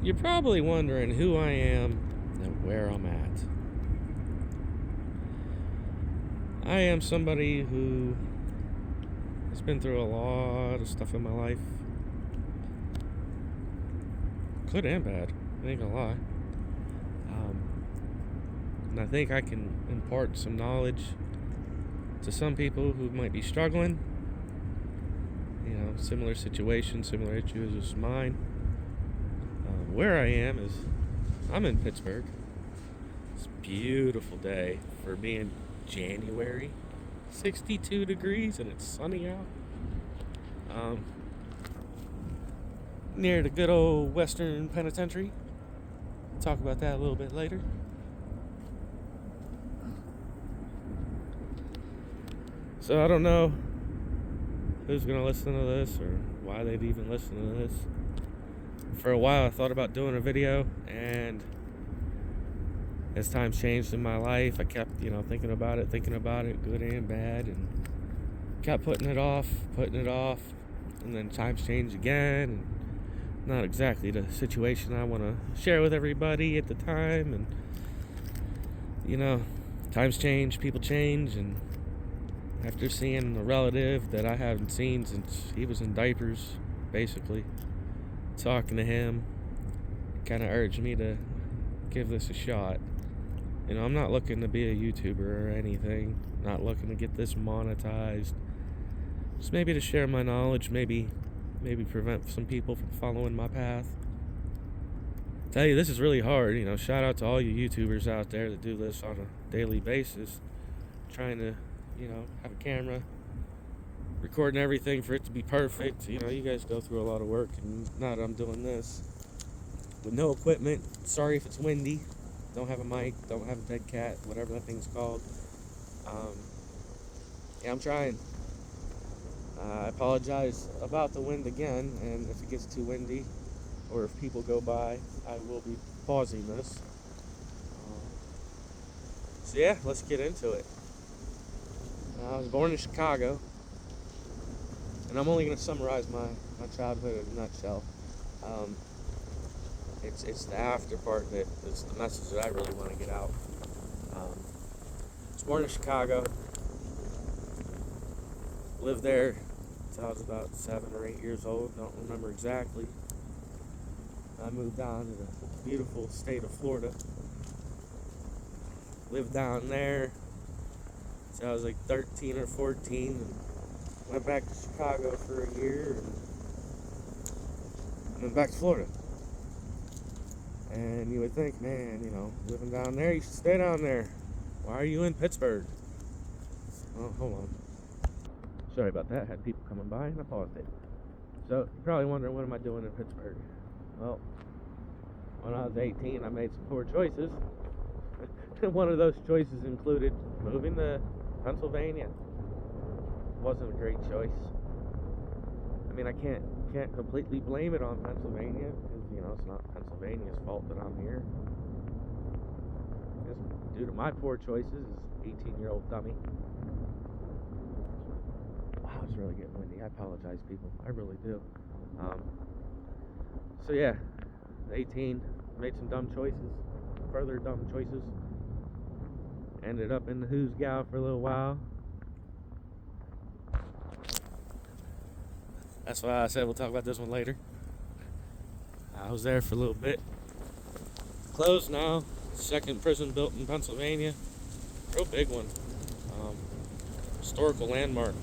You're probably wondering who I am and where I'm at. I am somebody who has been through a lot of stuff in my life. Good and bad, I ain't gonna lie. And I think I can impart some knowledge to some people who might be struggling. You know, similar situations, similar issues as mine. Where I am is, I'm in Pittsburgh. It's a beautiful day for being January. 62 degrees and it's sunny out. Near the good old Western Penitentiary. Talk about that a little bit later. So I don't know who's gonna listen to this or why they'd even listen to this. For a while I thought about doing a video, and as times changed in my life, I kept, thinking about it, good and bad, and kept putting it off, and then times changed again, and not exactly the situation I want to share with everybody at the time, and times change, people change, and after seeing a relative that I haven't seen since he was in diapers, basically, talking to him kind of urged me to give this a shot. I'm not looking to be a YouTuber or anything, not looking to get this monetized, just maybe to share my knowledge, maybe prevent some people from following my path. Tell you, this is really hard. Shout out to all you YouTubers out there that do this on a daily basis, trying to have a camera, recording everything for it to be perfect. You guys go through a lot of work, and now that I'm doing this with no equipment, sorry if it's windy, don't have a mic, don't have a dead cat, whatever that thing's called. I'm trying. I apologize about the wind again, and if it gets too windy or if people go by, I will be pausing this. So yeah, let's get into it. I was born in Chicago, and I'm only going to summarize my childhood in a nutshell. It's the after part that is the message that I really want to get out. I was born in Chicago, lived there until I was about 7 or 8 years old, don't remember exactly. I moved down to the beautiful state of Florida. Lived down there until I was like 13 or 14, and went back to Chicago for a year, and then back to Florida. And you would think, man, living down there, you should stay down there. Why are you in Pittsburgh? Oh, hold on. Sorry about that. Had people coming by, and I paused it. So, you're probably wondering, what am I doing in Pittsburgh? Well, when I was 18, I made some poor choices. One of those choices included moving to Pennsylvania. Wasn't a great choice. I mean, I can't completely blame it on Pennsylvania, because it's not Pennsylvania's fault that I'm here. Just due to my poor choices as 18-year-old dummy. Wow, it's really getting windy. I apologize, people. I really do. So yeah, 18, made some dumb choices, further dumb choices. Ended up in the Who's Gal for a little while. That's why I said we'll talk about this one later. I was there for a little bit. Closed now. Second prison built in Pennsylvania. Real big one. Historical landmark.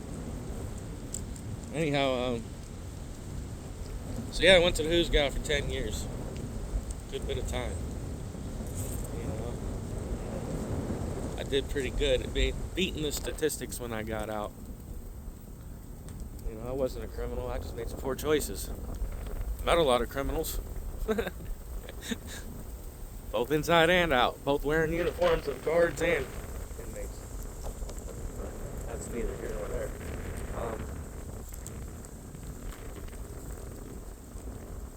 Anyhow, so yeah, I went to the Who's Gal for 10 years. Good bit of time. I did pretty good at beating the statistics when I got out. I wasn't a criminal, I just made some poor choices. Met a lot of criminals. Both inside and out. Both wearing uniforms of guards and inmates. That's neither here nor there.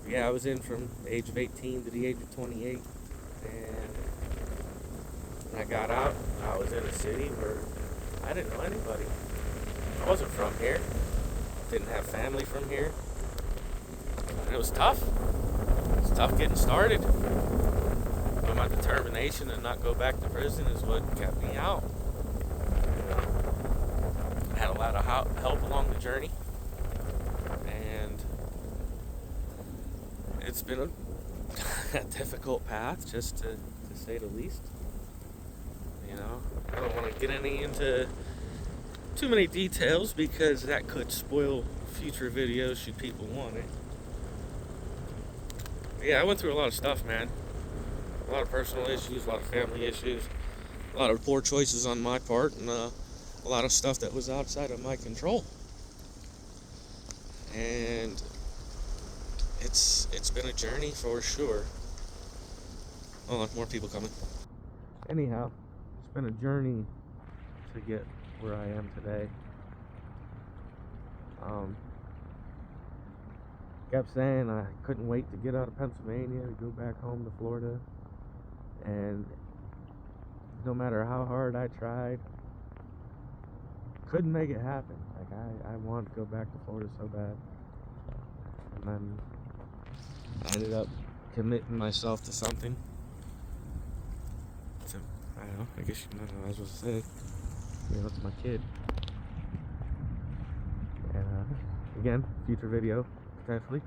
Yeah, I was in from the age of 18 to the age of 28. And when I got out, I was in a city where I didn't know anybody. I wasn't from here. Didn't have family from here. And it was tough. It's It's tough getting started, but my determination to not go back to prison is what kept me out. I had a lot of help along the journey, and it's been a difficult path, just to say the least. You know, I don't want to get into too many details because that could spoil future videos should people want it. But yeah, I went through a lot of stuff, man. A lot of personal issues, a lot of family issues, a lot of poor choices on my part, and a lot of stuff that was outside of my control. And it's been a journey for sure. Oh, more people coming. Anyhow, it's been a journey to get where I am today. Kept saying I couldn't wait to get out of Pennsylvania to go back home to Florida, and no matter how hard I tried, couldn't make it happen. Like I wanted to go back to Florida so bad, and then I ended up committing myself to something. I don't know, I guess you know what I was supposed to say. You know, it's my kid. And again, future video, potentially.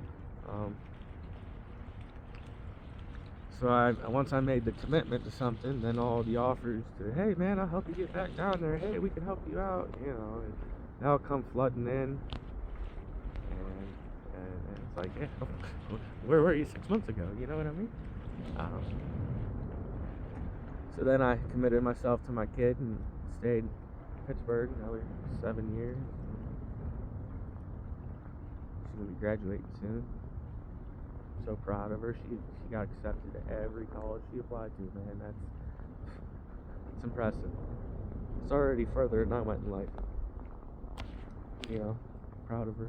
So once I made the commitment to something, then all the offers to, hey man, I'll help you get back down there, hey, we can help you out, you know, and they'll come flooding in. And it's like, yeah, where were you 6 months ago? You know what I mean? So then I committed myself to my kid and stayed in Pittsburgh another 7 years. She's gonna be graduating soon. I'm so proud of her. She got accepted to every college she applied to, man. It's impressive. It's already further than I went in life. You know, proud of her.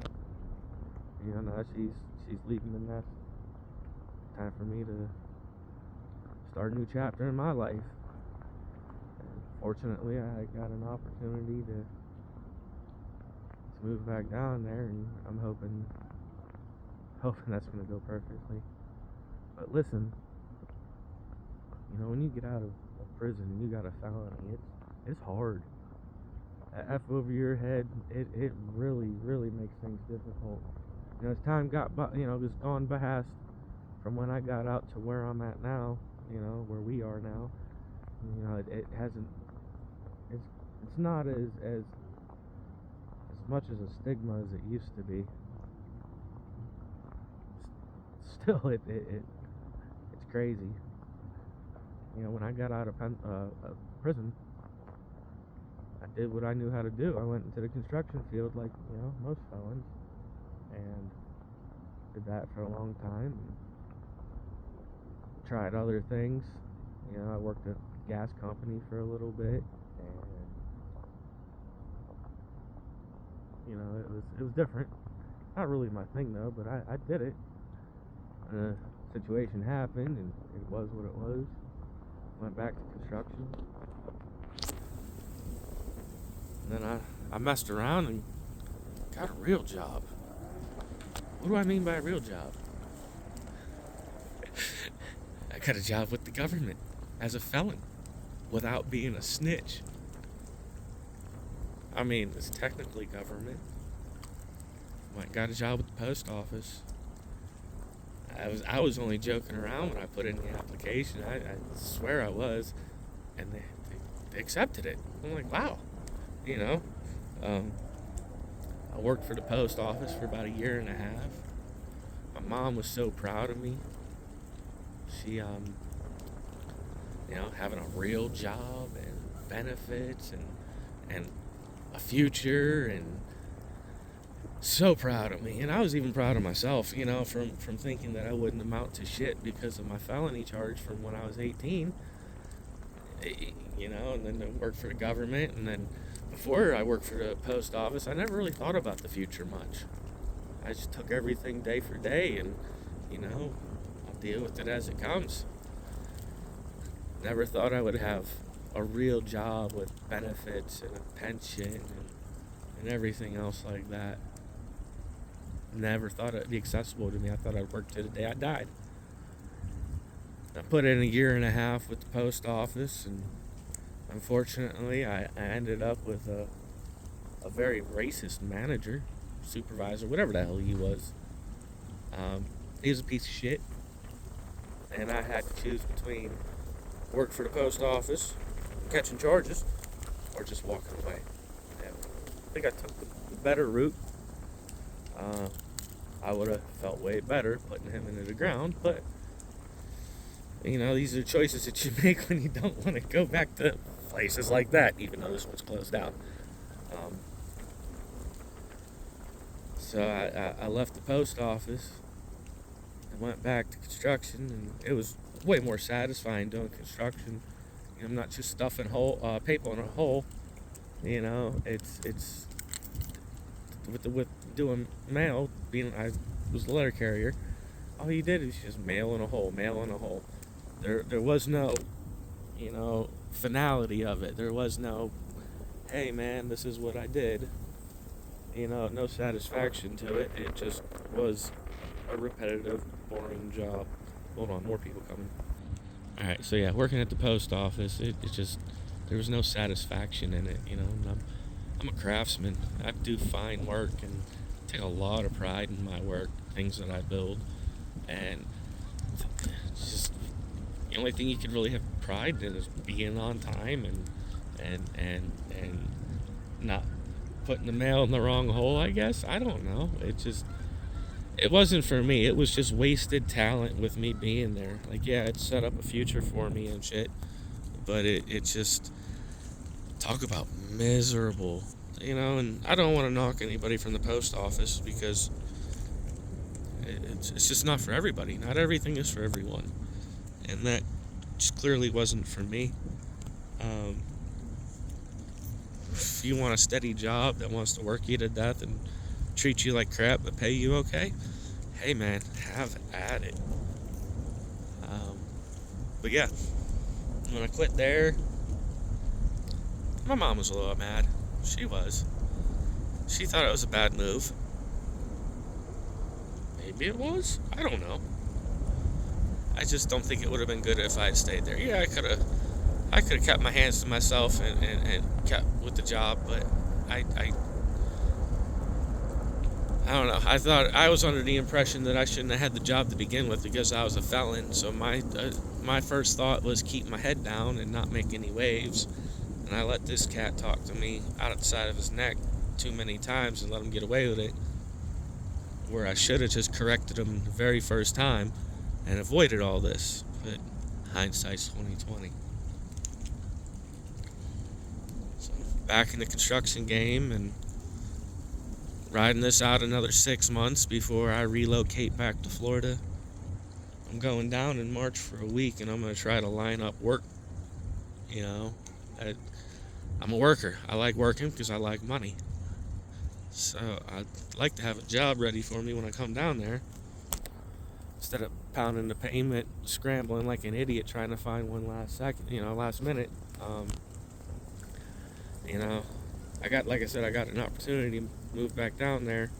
You know, now she's leaving the nest. Time for me to start a new chapter in my life. And fortunately, I got an opportunity to move back down there, and I'm hoping that's going to go perfectly. But listen, you know, when you get out of prison and you got a felony, it's hard. That F over your head, it really, really makes things difficult. You know, as time got by, you know, just gone past from when I got out to where I'm at now, you know, where we are now, you know, it hasn't, it's not as much as a stigma as it used to be. Still, it's crazy. You know, when I got out of prison, I did what I knew how to do. I went into the construction field like, you know, most felons, and did that for a long time, and tried other things. You know, I worked at a gas company for a little bit, and you know, it was different. Not really my thing though, but I did it. Situation happened, and it was what it was. Went back to construction. And then I messed around and got a real job. What do I mean by a real job? I got a job with the government as a felon without being a snitch. I mean, it's technically government. I got a job with the post office. I was only joking around when I put in the application. I swear I was, and they accepted it. I'm like, wow, you know. I worked for the post office for about 1.5 years. My mom was so proud of me. She, you know, having a real job and benefits and a future, and so proud of me. And I was even proud of myself, you know, from thinking that I wouldn't amount to shit because of my felony charge from when I was 18, you know, and then I worked for the government. And then before I worked for the post office, I never really thought about the future much. I just took everything day for day, and, you know, I'll deal with it as it comes. Never thought I would have a real job with benefits and a pension and everything else like that. Never thought it'd be accessible to me. I thought I'd work to the day I died. I put in a year and a half with the post office, and unfortunately, I ended up with a very racist manager, supervisor, whatever the hell he was. He was a piece of shit, and I had to choose between work for the post office, catching charges, or just walking away. And I think I took the better route. I would have felt way better putting him into the ground, but these are choices that you make when you don't want to go back to places like that, even though this one's closed down. So I left the post office and went back to construction, and it was way more satisfying doing construction. I'm not just stuffing paper in a hole. It's with doing mail. I was a letter carrier. All you did is just mail in a hole. There was no, finality of it. There was no, hey man, this is what I did. No satisfaction to it. It just was a repetitive, boring job. Hold on, more people coming. Alright, so yeah, working at the post office, it just, there was no satisfaction in it, I'm a craftsman. I do fine work and take a lot of pride in my work, things that I build, and it's just, the only thing you could really have pride in is being on time and not putting the mail in the wrong hole, I guess. I don't know. It wasn't for me. It was just wasted talent with me being there. Like, yeah, it set up a future for me and shit, but it just, talk about miserable, and I don't want to knock anybody from the post office because it's just not for everybody. Not everything is for everyone, and that just clearly wasn't for me. If you want a steady job that wants to work you to death and treat you like crap but pay you okay, hey man, have at it. But yeah, when I quit there, my mom was a little mad. She thought it was a bad move. Maybe it was, I don't know. I just don't think it would have been good if I had stayed there. Yeah, I could have kept my hands to myself and kept with the job, but I don't know. I thought I was under the impression that I shouldn't have had the job to begin with because I was a felon. So my first thought was keep my head down and not make any waves. And I let this cat talk to me out of the side of his neck too many times and let him get away with it. Where I should have just corrected him the very first time and avoided all this. But hindsight's 20/20. So back in the construction game and riding this out another 6 months before I relocate back to Florida. I'm going down in March for a week and I'm going to try to line up work. I'm a worker. I like working because I like money. So I'd like to have a job ready for me when I come down there. Instead of pounding the pavement, scrambling like an idiot trying to find one last minute. Like I said, I got an opportunity to move back down there.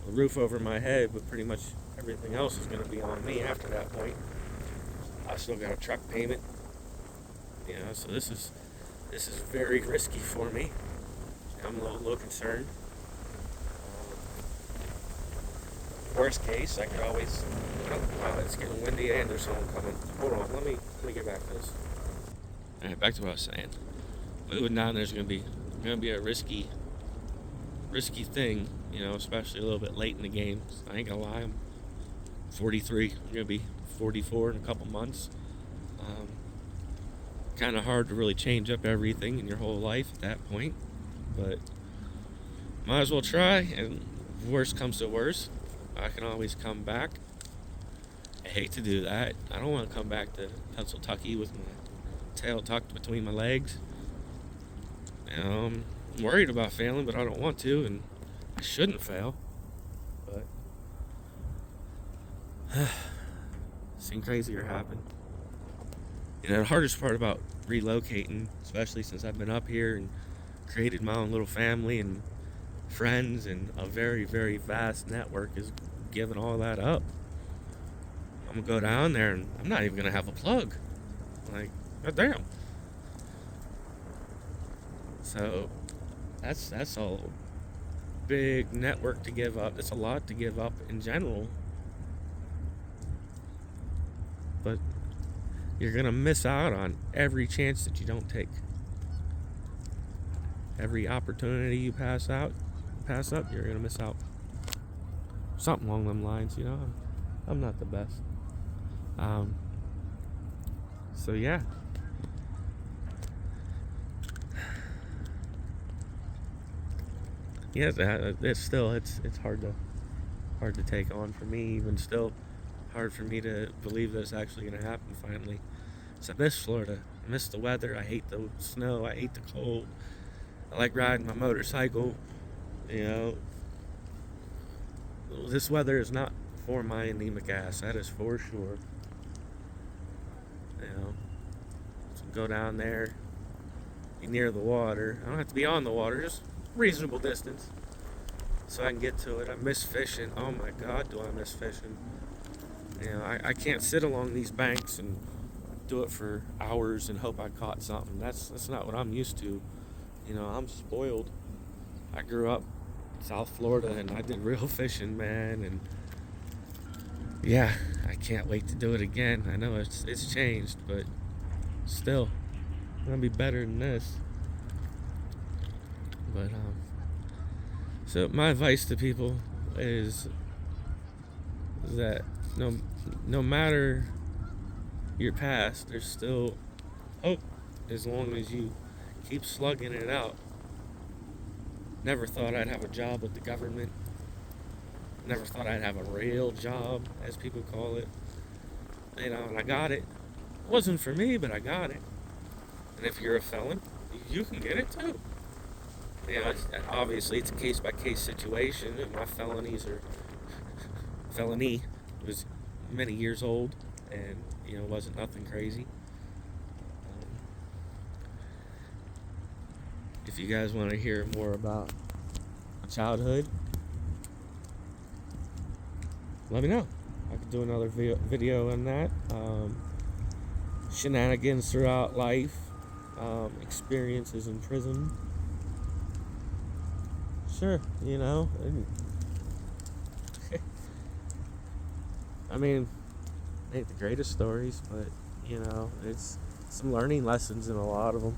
A roof over my head, but pretty much everything else is going to be on me after that point. I still got a truck payment. So this is very risky for me. I'm a little concerned. Worst case, I could always. Wow, it's getting windy and there's someone coming. Hold on, let me get back to this. All right, back to what I was saying. Moving down there's gonna be a risky thing, especially a little bit late in the game. I ain't gonna lie, I'm 43. I'm gonna be 44 in a couple months. Kind of hard to really change up everything in your whole life at that point, but might as well try. And worst comes to worst, I can always come back. I hate to do that. I don't want to come back to Pennsylvania with my tail tucked between my legs. I'm worried about failing, but I don't want to, and I shouldn't fail. But seen crazier happen. The hardest part about relocating, especially since I've been up here and created my own little family and friends and a very, very vast network, is giving all that up. I'm gonna go down there and I'm not even gonna have a plug. Like, god damn. So that's a big network to give up. It's a lot to give up in general. But you're gonna miss out on every chance that you don't take. Every opportunity you pass up, you're gonna miss out. Something along them lines, you know. I'm not the best. So yeah. Yeah, it's hard to take on for me. Even still, hard for me to believe that it's actually gonna happen finally. So I miss Florida. I miss the weather. I hate the snow. I hate the cold. I like riding my motorcycle. You know, this weather is not for my anemic ass. That is for sure. You know, so go down there, be near the water. I don't have to be on the water, just reasonable distance, so I can get to it. I miss fishing. Oh my God, do I miss fishing? You know, I can't sit along these banks and do it for hours and hope I caught something. That's not what I'm used to. You know, I'm spoiled. I grew up in South Florida and I did real fishing, man, and yeah, I can't wait to do it again. I know it's changed, but still, it's gonna be better than this. But so my advice to people is that no matter your past, there's still hope as long as you keep slugging it out. Never thought I'd have a job with the government. Never thought I'd have a real job, as people call it. You know, and I got it. It wasn't for me, but I got it. And if you're a felon, you can get it too. You know, obviously it's a case-by-case situation, and my felony was many years old, and you know, wasn't nothing crazy. If you guys want to hear more about my childhood, let me know. I could do another video on that. Shenanigans throughout life, experiences in prison. Sure, you know. I mean, ain't the greatest stories, but you know, it's some learning lessons in a lot of them.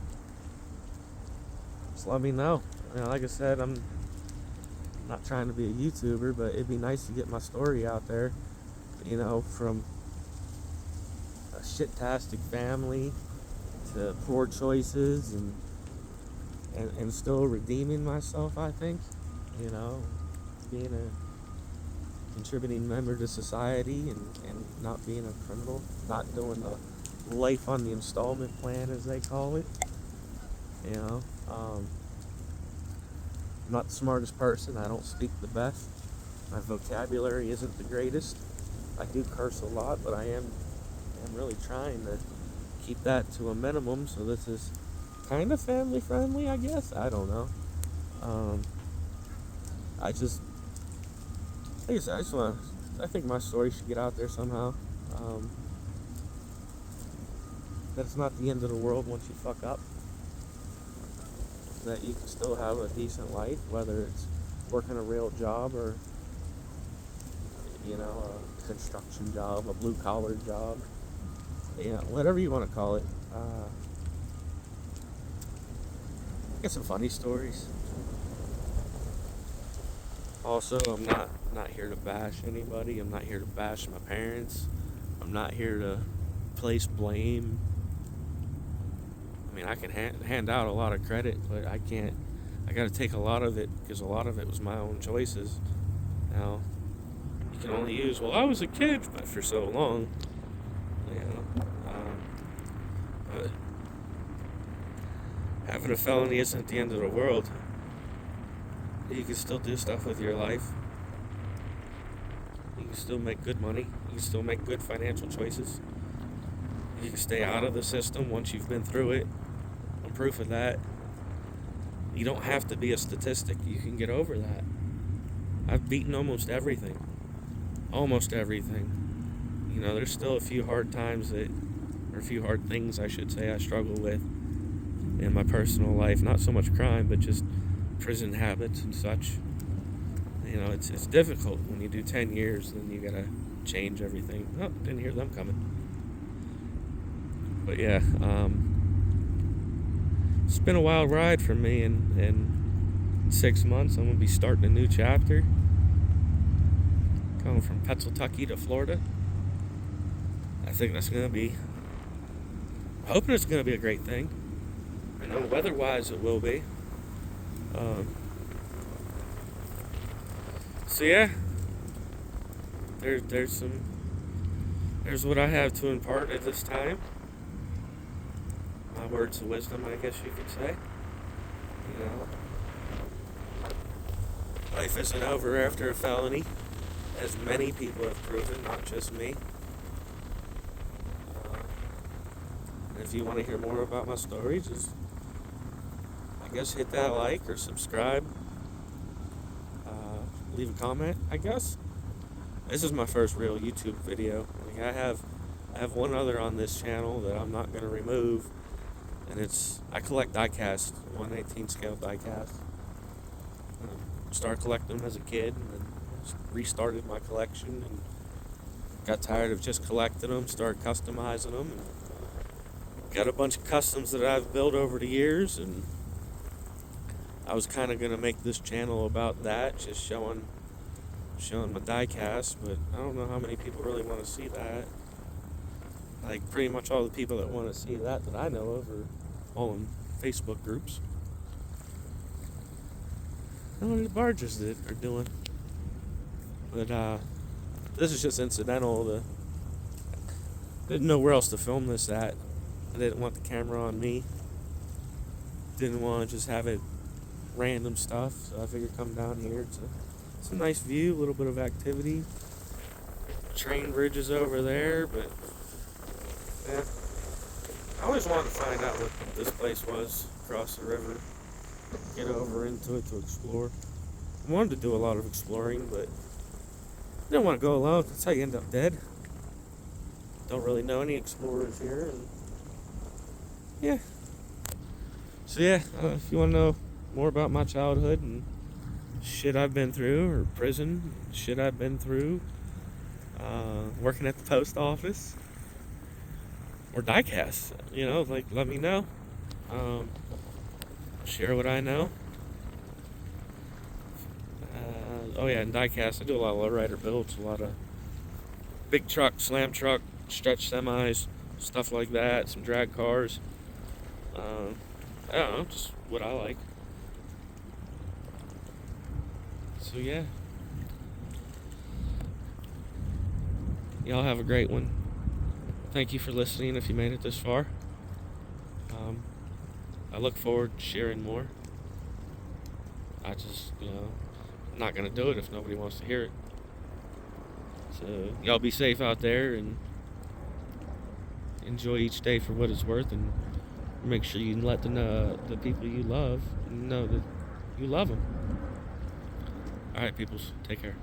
Just let me know. You know, like I said, I'm not trying to be a YouTuber, but it'd be nice to get my story out there. You know, from a shit-tastic family to poor choices and still redeeming myself, I think. You know, being a contributing member to society and not being a criminal, not doing the life on the installment plan, as they call it. You know, I'm not the smartest person. I don't speak the best. My vocabulary isn't the greatest. I do curse a lot, but I'm really trying to keep that to a minimum. So this is kind of family friendly, I guess. I don't know. I think my story should get out there somehow. That it's not the end of the world once you fuck up. That you can still have a decent life, whether it's working a real job or, you know, a construction job, a blue collar job, you know, whatever you want to call it. Get some funny stories. Also, I'm not here to bash anybody. I'm not here to bash my parents. I'm not here to place blame. I mean, I can hand out a lot of credit, but I can't. I got to take a lot of it because a lot of it was my own choices. Now, you can only use, well, I was a kid, but for so long, you know. But having a felony isn't the end of the world. You can still do stuff with your life. You can still make good money. You can still make good financial choices. You can stay out of the system once you've been through it. I'm proof of that. You don't have to be a statistic. You can get over that. I've beaten almost everything. Almost everything. you know, there's still a few hard times or a few hard things, I should say, I struggle with in my personal life. Not so much crime, but just prison habits and such. You know, it's difficult when you do 10 years, then you gotta change everything. Oh, didn't hear them coming. But yeah, it's been a wild ride for me, and in 6 months I'm gonna be starting a new chapter, going from Pennsylvania to Florida. I think that's gonna be, I'm hoping it's gonna be a great thing. I know weather-wise it will be. So yeah, there's what I have to impart at this time. My words of wisdom, I guess you could say. You know, life isn't over after a felony, as many people have proven, not just me. And if you want to hear more about my story, just, I guess, hit that like or subscribe. Leave a comment, I guess. This is my first real YouTube video. Like, I have one other on this channel that I'm not going to remove, and I collect diecast, 1/18 scale diecast. Started collecting them as a kid, and then restarted my collection, and got tired of just collecting them, started customizing them, and got a bunch of customs that I've built over the years, and I was kind of going to make this channel about that, just showing my diecast, but I don't know how many people really want to see that. Like, pretty much all the people that want to see that I know of are all in Facebook groups. I don't know what the barges that are doing. But this is just incidental. Didn't know where else to film this at. I didn't want the camera on me. Didn't want to just have it random stuff, so I figured come down here. It's a nice view, a little bit of activity. Train bridges over there, but yeah. I always wanted to find out what this place was across the river. Get over into it to explore. I wanted to do a lot of exploring, but I didn't want to go alone. That's how you end up dead. Don't really know any explorers here, and yeah. So yeah, if you want to know more about my childhood and shit I've been through, or prison, shit I've been through, working at the post office, or diecast, you know, like, let me know. Share what I know. Oh yeah, in diecast I do a lot of lowrider builds, a lot of big truck, slam truck, stretch semis, stuff like that, some drag cars. I don't know, just what I like. So yeah, y'all have a great one. Thank you for listening if you made it this far. I look forward to sharing more. I just, I'm not going to do it if nobody wants to hear it. So y'all be safe out there and enjoy each day for what it's worth, and make sure you let the people you love know that you love them. All right, peoples, take care.